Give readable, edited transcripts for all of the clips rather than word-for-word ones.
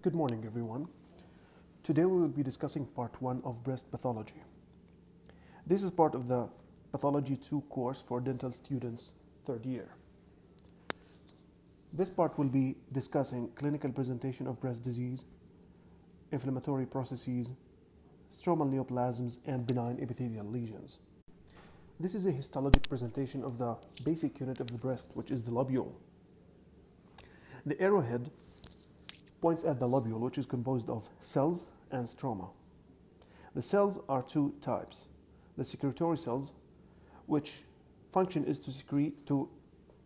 Good morning, everyone. Today we will be discussing part 1 of breast pathology. This is part of the Pathology 2 course for dental students, third year. This part will be discussing clinical presentation of breast disease, inflammatory processes, stromal neoplasms, and benign epithelial lesions. This is a histologic presentation of the basic unit of the breast, which is the lobule. The arrowhead points at the lobule, which is composed of cells and stroma. The cells are two types. The secretory cells, which function is to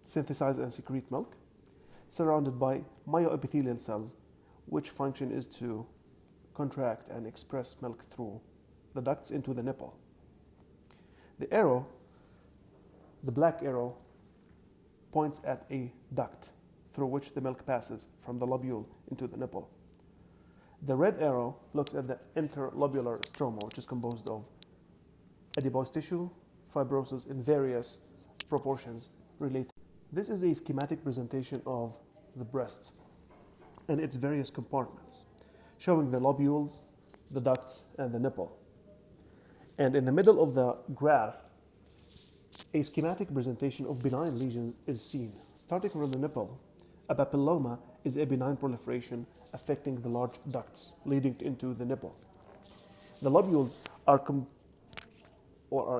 synthesize and secrete milk, surrounded by myoepithelial cells, which function is to contract and express milk through the ducts into the nipple. The black arrow, points at a duct through which the milk passes from the lobule into the nipple. The red arrow looks at the interlobular stroma, which is composed of adipose tissue, fibrosis in various proportions related. This is a schematic presentation of the breast and its various compartments, showing the lobules, the ducts, and the nipple. And in the middle of the graph, a schematic presentation of benign lesions is seen. Starting from the nipple, a papilloma is a benign proliferation affecting the large ducts leading into the nipple. The lobules are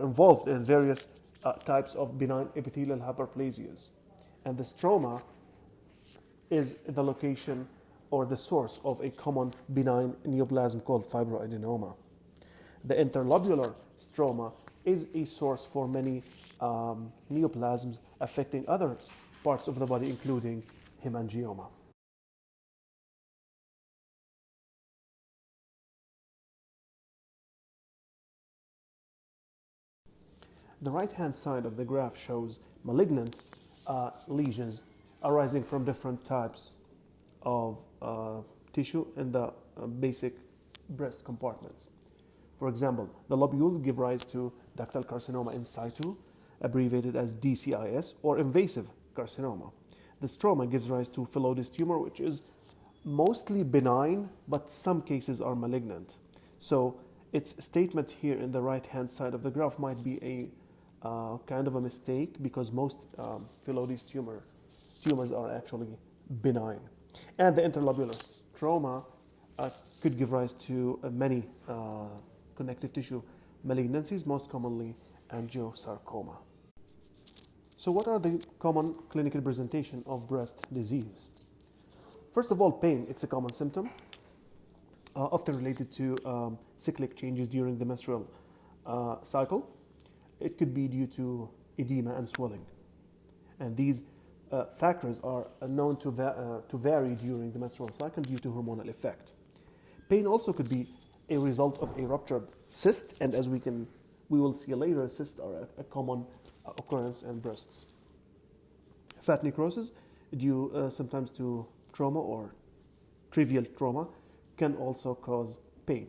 involved in various types of benign epithelial hyperplasias, and the stroma is the location or the source of a common benign neoplasm called fibroadenoma. The interlobular stroma is a source for many neoplasms affecting other parts of the body, including hemangioma. The right-hand side of the graph shows malignant lesions arising from different types of tissue in the basic breast compartments. For example, the lobules give rise to ductal carcinoma in situ, abbreviated as DCIS, or invasive carcinoma. The stroma gives rise to phyllodes tumor, which is mostly benign, but some cases are malignant. So its statement here in the right-hand side of the graph might be a kind of a mistake, because most phyllodes tumors are actually benign. And the interlobular stroma could give rise to many connective tissue malignancies, most commonly angiosarcoma. So what are the common clinical presentation of breast disease? First of all, pain. It's a common symptom, often related to cyclic changes during the menstrual cycle. It could be due to edema and swelling. And these factors are known to vary during the menstrual cycle due to hormonal effect. Pain also could be a result of a ruptured cyst, and as we will see later, cysts are a common occurrence in breasts. Fat necrosis, due sometimes to trauma or trivial trauma, can also cause pain.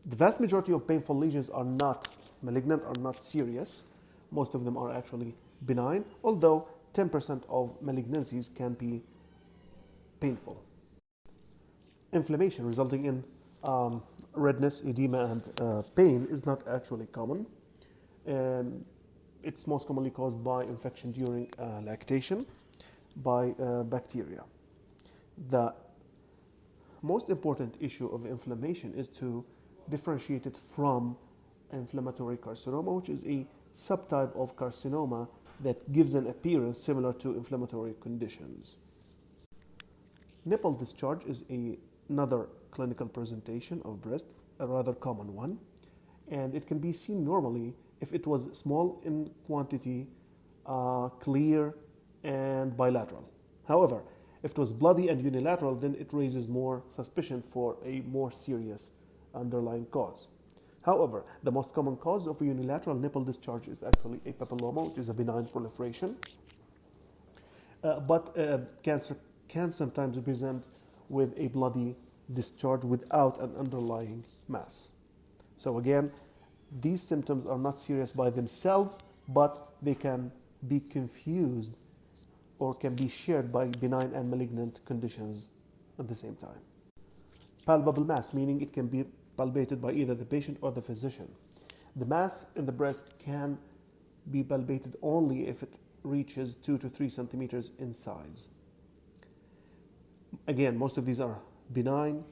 The vast majority of painful lesions are not malignant, are not serious. Most of them are actually benign, although 10% of malignancies can be painful. Inflammation resulting in redness, edema, and pain is not actually common. It's most commonly caused by infection during lactation by bacteria. The most important issue of inflammation is to differentiate it from inflammatory carcinoma, which is a subtype of carcinoma that gives an appearance similar to inflammatory conditions. Nipple discharge is another clinical presentation of breast, a rather common one, and it can be seen normally if it was small in quantity, clear, and bilateral. However, if it was bloody and unilateral, then it raises more suspicion for a more serious underlying cause. However, the most common cause of unilateral nipple discharge is actually a papilloma, which is a benign proliferation. But cancer can sometimes present with a bloody discharge without an underlying mass. So again, these symptoms are not serious by themselves, but they can be confused or can be shared by benign and malignant conditions at the same time. Palpable mass, meaning it can be palpated by either the patient or the physician. The mass in the breast can be palpated only if it reaches 2 to 3 centimeters in size. Again, most of these are benign,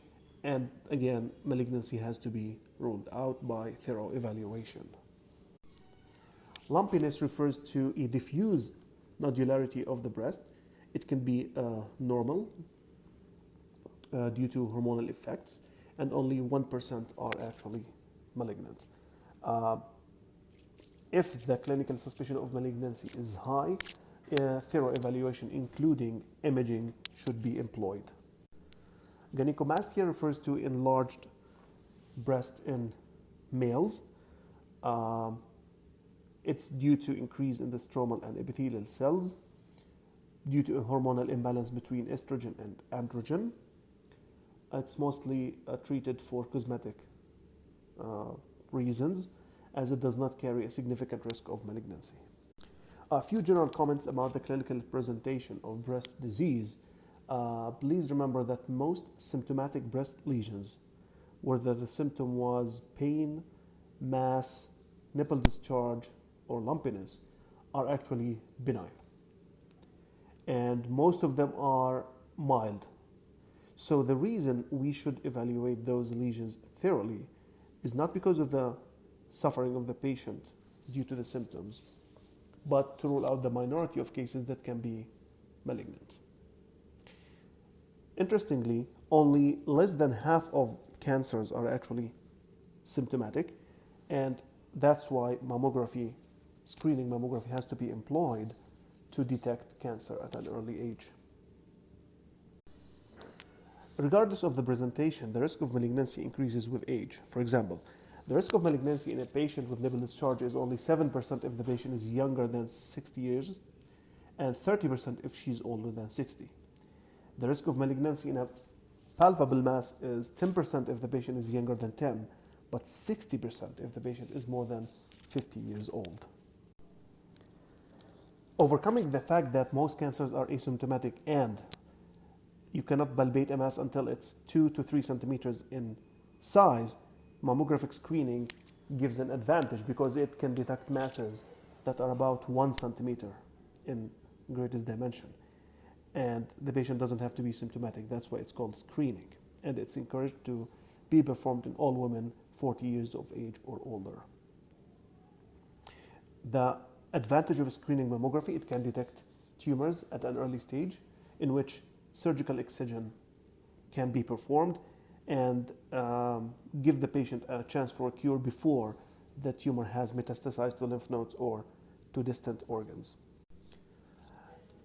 and again, malignancy has to be ruled out by thorough evaluation. Lumpiness refers to a diffuse nodularity of the breast. It can be normal due to hormonal effects, and only 1% are actually malignant. If the clinical suspicion of malignancy is high, thorough evaluation, including imaging, should be employed. Gynecomastia refers to enlarged breast in males. It's due to increase in the stromal and epithelial cells, due to a hormonal imbalance between estrogen and androgen. It's mostly treated for cosmetic reasons, as it does not carry a significant risk of malignancy. A few general comments about the clinical presentation of breast disease. Please remember that most symptomatic breast lesions, whether the symptom was pain, mass, nipple discharge, or lumpiness, are actually benign. And most of them are mild. So the reason we should evaluate those lesions thoroughly is not because of the suffering of the patient due to the symptoms, but to rule out the minority of cases that can be malignant. Interestingly, only less than half of cancers are actually symptomatic, and that's why screening mammography has to be employed to detect cancer at an early age. Regardless of the presentation, the risk of malignancy increases with age. For example, the risk of malignancy in a patient with nipple discharge is only 7% if the patient is younger than 60 years and 30% if she's older than 60. The risk of malignancy in a palpable mass is 10% if the patient is younger than 10, but 60% if the patient is more than 50 years old. Overcoming the fact that most cancers are asymptomatic and you cannot palpate a mass until it's 2 to 3 centimeters in size, mammographic screening gives an advantage because it can detect masses that are about 1 centimeter in greatest dimension. And the patient doesn't have to be symptomatic. That's why it's called screening. And it's encouraged to be performed in all women 40 years of age or older. The advantage of screening mammography, it can detect tumors at an early stage in which surgical excision can be performed and give the patient a chance for a cure before the tumor has metastasized to lymph nodes or to distant organs.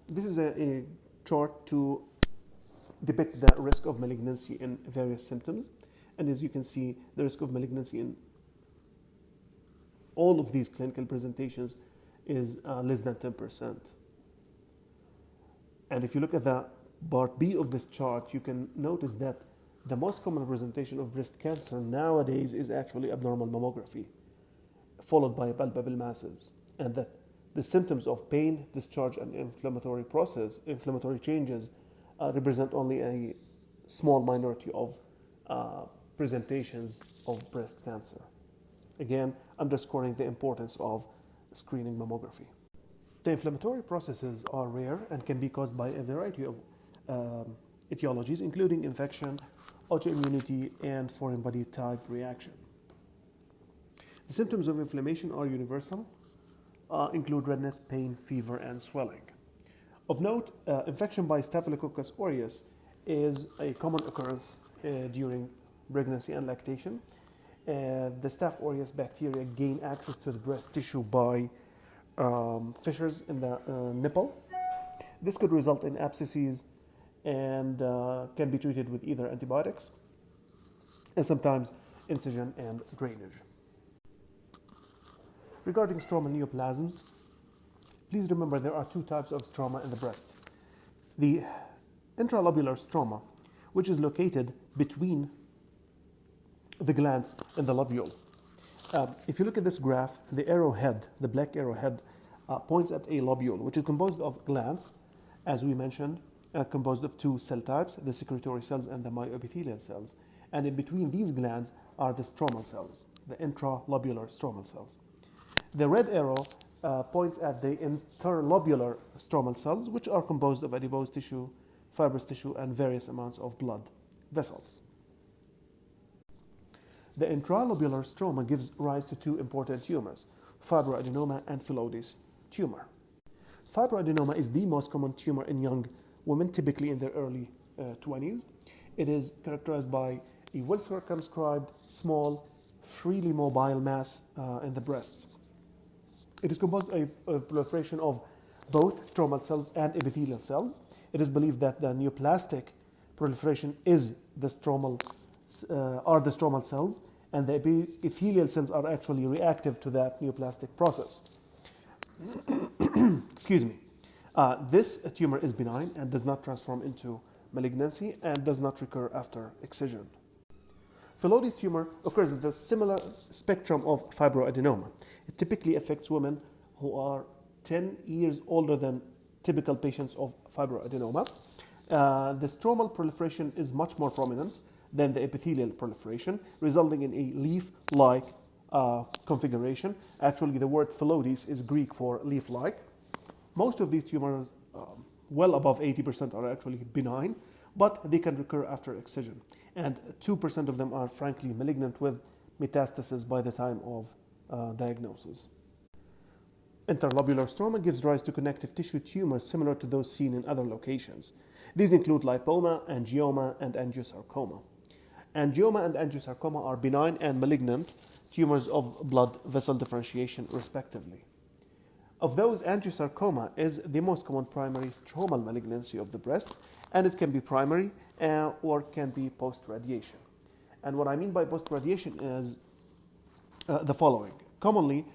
This is a chart to depict the risk of malignancy in various symptoms. And as you can see, the risk of malignancy in all of these clinical presentations is less than 10%. And if you look at the part B of this chart, you can notice that the most common presentation of breast cancer nowadays is actually abnormal mammography, followed by palpable masses, and that the symptoms of pain, discharge, and inflammatory changes represent only a small minority of presentations of breast cancer. Again, underscoring the importance of screening mammography. The inflammatory processes are rare and can be caused by a variety of etiologies, including infection, autoimmunity, and foreign body type reaction. The symptoms of inflammation are universal, include redness, pain, fever, and swelling. Of note, infection by Staphylococcus aureus is a common occurrence during pregnancy and lactation. The Staph aureus bacteria gain access to the breast tissue by fissures in the nipple. This could result in abscesses and can be treated with either antibiotics and sometimes incision and drainage. Regarding stromal neoplasms, please remember there are two types of stroma in the breast. The intralobular stroma, which is located between the glands and the lobule. If you look at this graph, the arrowhead, the black arrowhead, points at a lobule, which is composed of glands, as we mentioned, composed of two cell types, the secretory cells and the myoepithelial cells. And in between these glands are the stromal cells, the intralobular stromal cells. The red arrow points at the interlobular stromal cells, which are composed of adipose tissue, fibrous tissue, and various amounts of blood vessels. The intralobular stroma gives rise to two important tumors, fibroadenoma and Phyllodes tumor. Fibroadenoma is the most common tumor in young women, typically in their early 20s. It is characterized by a well-circumscribed, small, freely mobile mass in the breast. It is composed of a proliferation of both stromal cells and epithelial cells. It is believed that the neoplastic proliferation are the stromal cells, and the epithelial cells are actually reactive to that neoplastic process. Excuse me. This tumor is benign and does not transform into malignancy and does not recur after excision. Phyllodes tumor occurs in the similar spectrum of fibroadenoma. It typically affects women who are 10 years older than typical patients of fibroadenoma. The stromal proliferation is much more prominent than the epithelial proliferation, resulting in a leaf-like configuration. Actually, the word Phyllodes is Greek for leaf-like. Most of these tumors, well above 80%, are actually benign, but they can recur after excision. And 2% of them are frankly malignant with metastasis by the time of diagnosis. Interlobular stroma gives rise to connective tissue tumors similar to those seen in other locations. These include lipoma, angioma, and angiosarcoma. Angioma and angiosarcoma are benign and malignant tumors of blood vessel differentiation, respectively. Of those, angiosarcoma is the most common primary stromal malignancy of the breast, and it can be primary or can be post-radiation. And what I mean by post-radiation is the following. Commonly,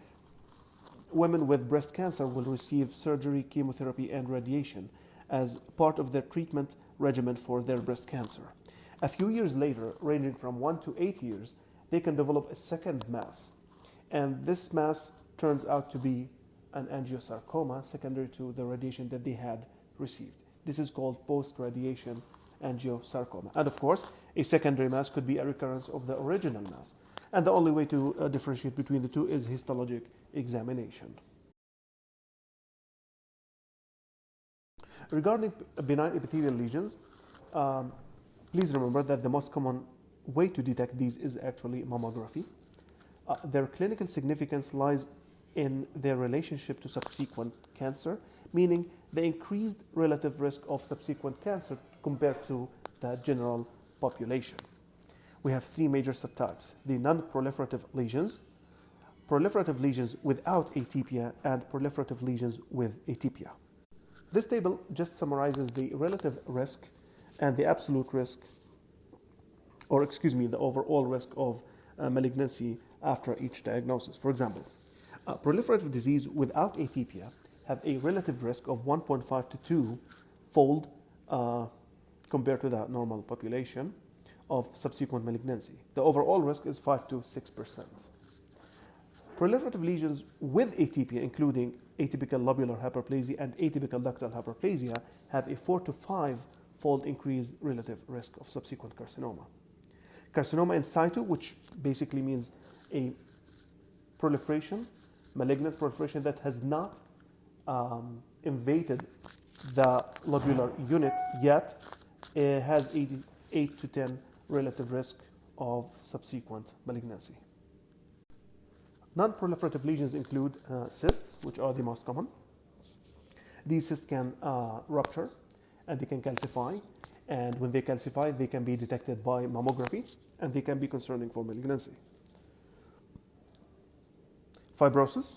women with breast cancer will receive surgery, chemotherapy, and radiation as part of their treatment regimen for their breast cancer. A few years later, ranging from 1 to 8 years, they can develop a second mass, and this mass turns out to be an angiosarcoma secondary to the radiation that they had received. This is called post-radiation angiosarcoma. And of course, a secondary mass could be a recurrence of the original mass. And the only way to differentiate between the two is histologic examination. Regarding benign epithelial lesions, please remember that the most common way to detect these is actually mammography. Their clinical significance lies in their relationship to subsequent cancer, meaning the increased relative risk of subsequent cancer compared to the general population. We have three major subtypes: the non-proliferative lesions, proliferative lesions without atypia, and proliferative lesions with atypia. This table just summarizes the relative risk and the absolute risk, the overall risk of malignancy after each diagnosis. For example, proliferative disease without atypia have a relative risk of 1.5 to 2-fold compared to the normal population of subsequent malignancy. The overall risk is 5 to 6%. Proliferative lesions with atypia, including atypical lobular hyperplasia and atypical ductal hyperplasia, have a 4 to 5-fold increased relative risk of subsequent carcinoma. Carcinoma in situ, which basically means a proliferation, malignant proliferation that has not invaded the lobular unit yet, has 8 to 10 relative risk of subsequent malignancy. Non-proliferative lesions include cysts, which are the most common. These cysts can rupture and they can calcify, and when they calcify, they can be detected by mammography and they can be concerning for malignancy. Fibrosis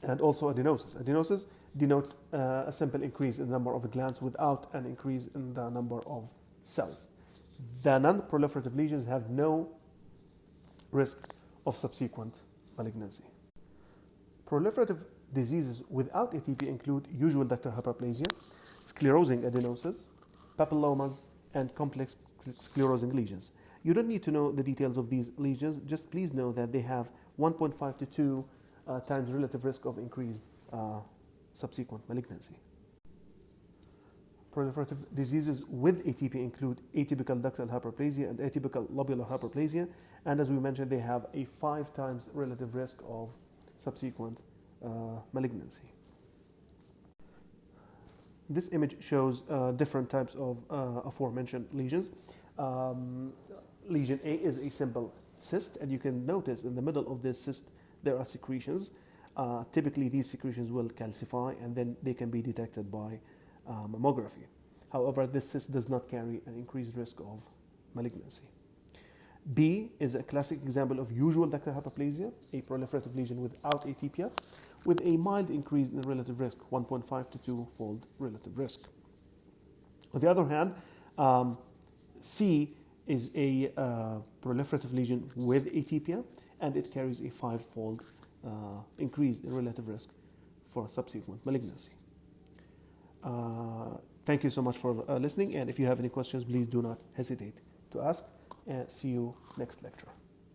and also adenosis. Adenosis denotes a simple increase in the number of glands without an increase in the number of cells. The non-proliferative lesions have no risk of subsequent malignancy. Proliferative diseases without atypia include usual ductal hyperplasia, sclerosing adenosis, papillomas, and complex sclerosing lesions. You don't need to know the details of these lesions, just please know that they have 1.5 to 2 times relative risk of increased subsequent malignancy. proliferative diseases with ATP include atypical ductal hyperplasia and atypical lobular hyperplasia. And as we mentioned, they have a 5 times relative risk of subsequent malignancy. This image shows different types of aforementioned lesions. Lesion A is a simple cyst, and you can notice in the middle of this cyst there are secretions. Typically, these secretions will calcify, and then they can be detected by mammography. However, this cyst does not carry an increased risk of malignancy. B is a classic example of usual ductal hyperplasia, a proliferative lesion without atypia, with a mild increase in relative risk, 1.5 to 2-fold relative risk. On the other hand, C is a proliferative lesion with atypia, and it carries a 5-fold increase in relative risk for subsequent malignancy. Thank you so much for listening, and if you have any questions, please do not hesitate to ask, and see you next lecture.